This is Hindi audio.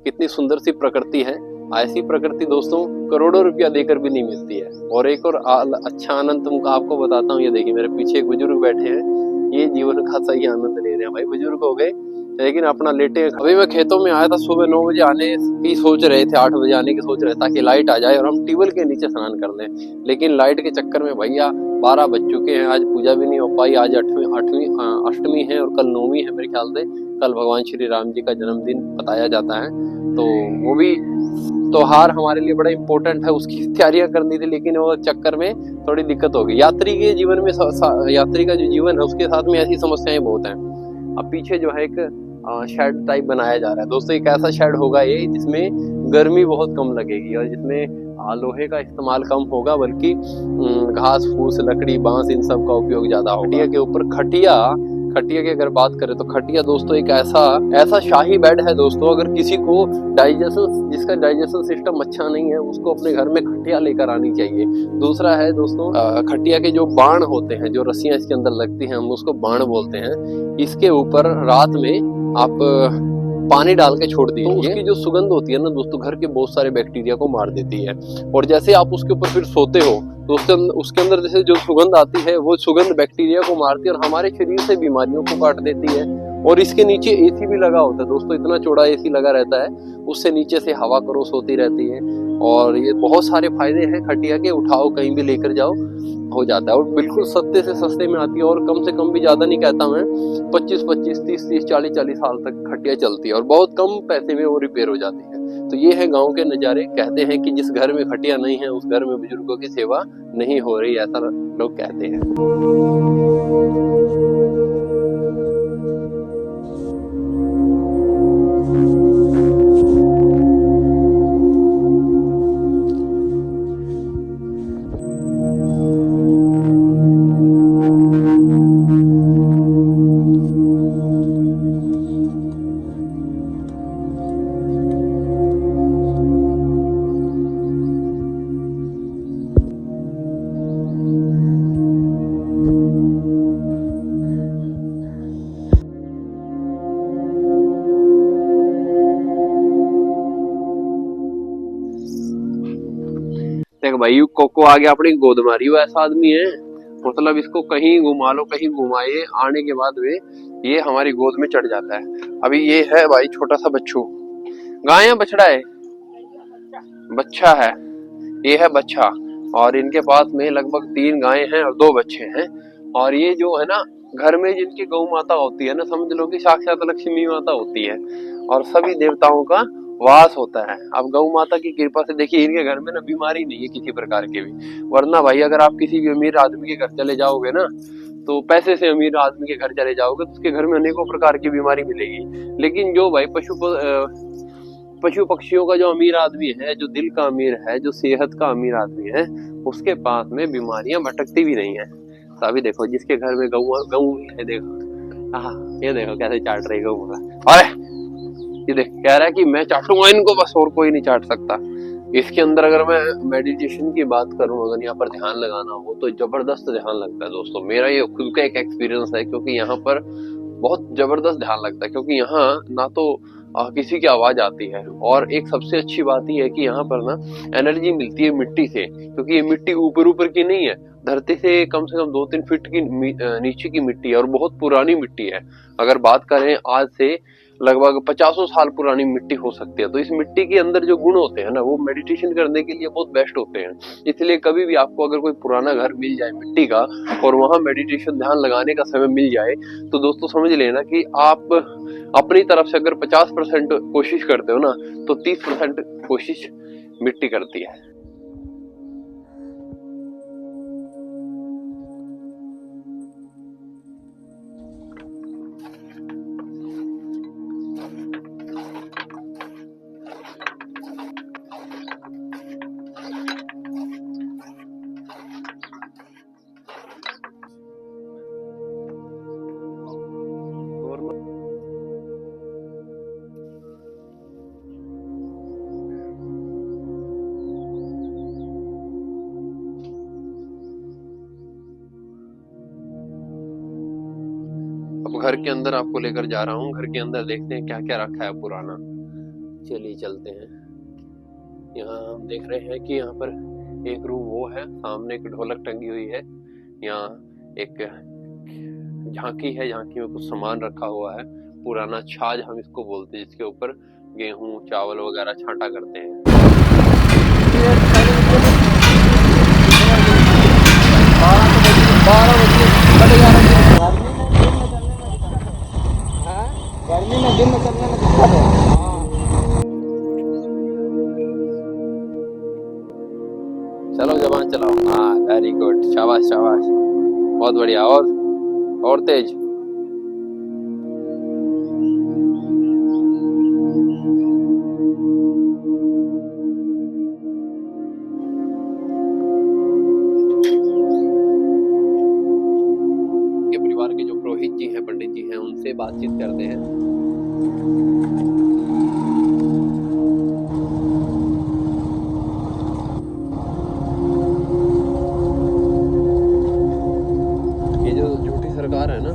कितनी सुंदर सी प्रकृति है। ऐसी प्रकृति दोस्तों करोड़ों रुपया देकर भी नहीं मिलती है। और एक और अच्छा आनंद तुमको आपको बताता हूँ। ये देखिए मेरे पीछे एक बुजुर्ग बैठे हैं, ये जीवन का सही आनंद ले रहे हैं। भाई बुजुर्ग हो गए लेकिन अपना लेटे हैं। अभी मैं खेतों में आया था, सुबह 9 बजे आने की सोच रहे थे, 8 बजे आने की सोच रहे थे ताकि लाइट आ जाए और हम ट्यूबवेल के नीचे स्नान कर लें। लेकिन लाइट के चक्कर में भैया 12 बज चुके हैं, आज पूजा भी नहीं हो पाई। आज अष्टमी है और कल नौमी है मेरे ख्याल से। कल भगवान श्री राम जी का जन्मदिन बताया जाता है, तो वो भी त्योहार हमारे लिए बड़ा इम्पोर्टेंट है, उसकी तैयारियां करनी थी। लेकिन वो चक्कर में थोड़ी दिक्कत हो गई। यात्री के जीवन में यात्री का जो जीवन है उसके साथ में ऐसी समस्याएं बहुत हैं। अब पीछे जो है एक शेड टाइप बनाया जा रहा है दोस्तों। एक ऐसा शेड होगा ये जिसमें गर्मी बहुत कम लगेगी और जिसमें लोहे का इस्तेमाल कम होगा, बल्कि घास फूस लकड़ी बांस इन सब का उपयोग ज्यादा होगा। खटिया के ऊपर खटिया की अगर बात करें तो खटिया दोस्तों एक ऐसा शाही बेड है दोस्तों। अगर किसी को जिसका डाइजेशन सिस्टम अच्छा नहीं है उसको अपने घर में खटिया लेकर आनी चाहिए। दूसरा है दोस्तों खटिया के जो बाण होते हैं, जो रस्सियां इसके अंदर लगती हैं, हम उसको बाण बोलते हैं। इसके ऊपर रात में आप पानी डाल के छोड़ दीजिए, तो उसकी जो सुगंध होती है ना दोस्तों घर के बहुत सारे बैक्टीरिया को मार देती है। और जैसे आप उसके ऊपर फिर सोते हो तो उसके अंदर जैसे जो सुगंध आती है वो सुगंध बैक्टीरिया को मारती है और हमारे शरीर से बीमारियों को काट देती है। और इसके नीचे एसी भी लगा होता है दोस्तों, इतना चौड़ा एसी लगा रहता है, उससे नीचे से हवा क्रॉस होती रहती है। और ये बहुत सारे फायदे हैं खटिया के, उठाओ कहीं भी लेकर जाओ हो जाता है। और बिल्कुल सस्ते से सस्ते में आती है और कम से कम भी ज्यादा नहीं कहता मैं, 25-25, 30-30, 40-40 साल तक खटिया चलती है और बहुत कम पैसे में वो रिपेयर हो जाती है। तो ये है गांव के नज़ारे। कहते हैं कि जिस घर में खटिया नहीं है उस घर में बुजुर्गों की सेवा नहीं हो रही, ऐसा लोग कहते हैं। देख भाई कोको आगे अपनी गोद मारी, वो ऐसा आदमी है मतलब इसको कहीं घुमा लो कहीं घुमाए, आने के बाद वे ये हमारी गोद में चढ़ जाता है। अभी ये है भाई छोटा सा बच्चू, गाय है बछड़ा है, बच्चा है, ये है बच्चा। और इनके पास में लगभग 3 गायें हैं और 2 बच्चे हैं। और ये जो है ना घर में जिनकी गौ माता होती है ना, समझ लो कि साक्षात लक्ष्मी माता होती है और सभी देवताओं का वास होता है। अब गौ माता की कृपा से देखिए इनके घर में ना बीमारी नहीं है किसी प्रकार की भी। वरना भाई अगर आप किसी भी अमीर आदमी के घर चले जाओगे ना, तो पैसे से अमीर आदमी के घर चले जाओगे तो उसके घर में अनेकों प्रकार की बीमारी मिलेगी। लेकिन जो भाई पशु पक्षियों का जो अमीर आदमी है, जो दिल का अमीर है, जो सेहत का अमीर आदमी है, उसके पास में बीमारियां भटकती भी नहीं है। तो अभी देखो जिसके घर में गऊ है, देखो ये देखो कैसे चाट रही गऊ का। अरे ये देख कह रहा है कि मैं चाटूंगा इनको बस, और कोई नहीं चाट सकता। इसके अंदर अगर मैं मेडिटेशन की बात करूं, अगर यहाँ पर ध्यान लगाना हो तो जबरदस्त ध्यान लगता है दोस्तों। मेरा ये खुद का एक एक्सपीरियंस है, क्योंकि यहाँ पर बहुत जबरदस्त ध्यान लगता है। क्योंकि यहाँ ना तो किसी की आवाज आती है, और एक सबसे अच्छी बात यह है कि यहाँ पर ना एनर्जी मिलती है मिट्टी से। क्योंकि ये मिट्टी ऊपर की नहीं है, धरती से कम 2-3 फीट की नीचे की मिट्टी है और बहुत पुरानी मिट्टी है। अगर बात करें आज से लगभग 50 साल पुरानी मिट्टी हो सकती है। तो इस मिट्टी के अंदर जो गुण होते हैं ना, वो मेडिटेशन करने के लिए बहुत बेस्ट होते हैं। इसलिए कभी भी आपको अगर कोई पुराना घर मिल जाए मिट्टी का और वहां मेडिटेशन ध्यान लगाने का समय मिल जाए, तो दोस्तों समझ लेना कि आप अपनी तरफ से अगर 50% कोशिश करते हो ना, तो 30% कोशिश मिट्टी करती है। अब घर के अंदर आपको लेकर जा रहा हूँ। घर के अंदर देखते हैं क्या क्या रखा है पुराना। चलिए चलते हैं। यहाँ हम देख रहे हैं कि यहाँ पर एक रूम वो है, सामने एक ढोलक टंगी हुई है, यहाँ एक झांकी है, झांकी में कुछ सामान रखा हुआ है, पुराना छाछ हम इसको बोलते हैं, जिसके ऊपर गेहूं चावल वगैरह छांटा करते हैं। गर्मी में दिन में चलने में दिक्कत है। चलो जवान चलाओ। हाँ वेरी गुड, शाबाश शाबाश, बहुत बढ़िया। और तेज। के परिवार के जो पुरोहित जी हैं, पंडित जी हैं, उनसे बातचीत करते हैं। ये जो झूठी सरकार है ना,